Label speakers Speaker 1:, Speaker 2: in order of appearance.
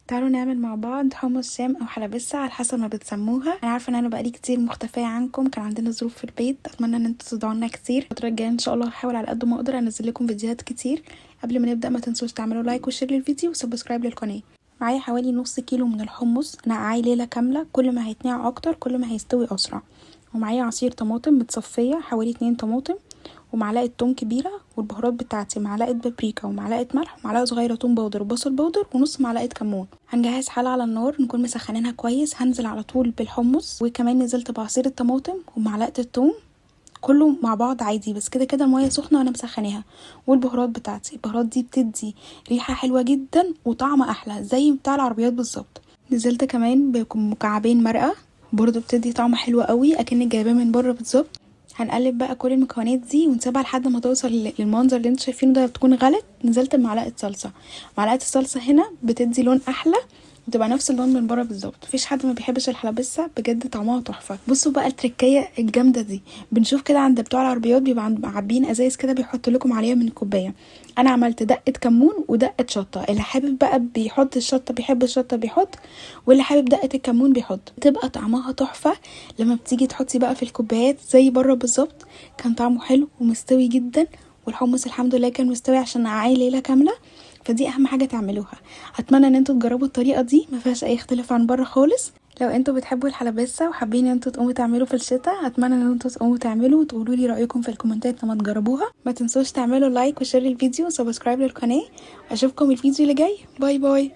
Speaker 1: تعالوا نعمل مع بعض حمص شام او حلبسة على حسب ما بتسموها. انا عارفه ان انا بقالي كتير مختفيه عنكم، كان عندنا ظروف في البيت. اتمنى ان انتوا تدعونا كتير الفتره الجايه ان شاء الله. هحاول على قد ما اقدر انزل لكم فيديوهات كتير. قبل ما نبدا ما تنسوش تعملوا لايك وشير للفيديو وسبسكرايب للقناه. معايا حوالي نص كيلو من الحمص نقعاه ليله كامله، كل ما هيتنقع اكتر كل ما هيستوي اسرع. ومعايا عصير طماطم متصفيه حوالي 2 طماطم، ومعلقه توم كبيره، والبهارات بتاعتي معلقه بابريكا ومعلقه ملح ومعلقه صغيره توم باودر وبصل باودر ونص معلقه كمون. هنجهز حله على النار نكون مسخنينها كويس. هنزل على طول بالحمص، وكمان نزلت بعصير الطماطم ومعلقه الثوم كله مع بعض عادي، بس كده كده الميه سخنه وانا مسخناها. والبهارات بتاعتي، البهارات دي بتدي ريحه حلوه جدا وطعم احلى زي بتاع العربيات بالظبط. نزلت كمان بمكعبين مرقه برضو بتدي طعم حلو قوي اكنك جايباه من بره بالظبط. هنقلب بقى كل المكونات دي ونسيبها لحد ما توصل للمنظر اللي انتوا شايفينه ده. بتكون غلت. نزلت بمعلقه صلصه. معلقه الصلصه هنا بتدي لون احلى، بتبقى نفس اللون من بره بالظبط. مفيش حد ما بيحبش الحلبسه، بجد طعمها تحفه. بصوا بقى التركيه الجامده دي، بنشوف كده عند بتوع العربيات بيبقى عابين ازايز كده بيحط لكم عليها من الكوبايه. انا عملت دقه كمون ودقه شطه، اللي حابب بقى بيحط الشطه بيحب الشطه بيحط، واللي حابب دقه الكمون بيحط. بتبقى طعمها تحفه لما بتيجي تحطي بقى في الكوبايات زي بره بالظبط. كان طعمه حلو ومستوي جدا، والحمص الحمد لله كان مستوي عشان نقعيه ليله كامله. فدي اهم حاجه تعملوها. اتمنى ان انتوا تجربوا الطريقه دي، ما فيهاش اي اختلاف عن بره خالص. لو انتوا بتحبوا الحلبسه وحابين ان انتوا تقوموا تعملوا في الشتاء، اتمنى ان انتوا تقوموا تعملوا وتقولوا لي رايكم في الكومنتات لما تجربوها. ما تنسوش تعملوا لايك وشير للفيديو وسبسكرايب للقناه. اشوفكم الفيديو اللي جاي. باي باي.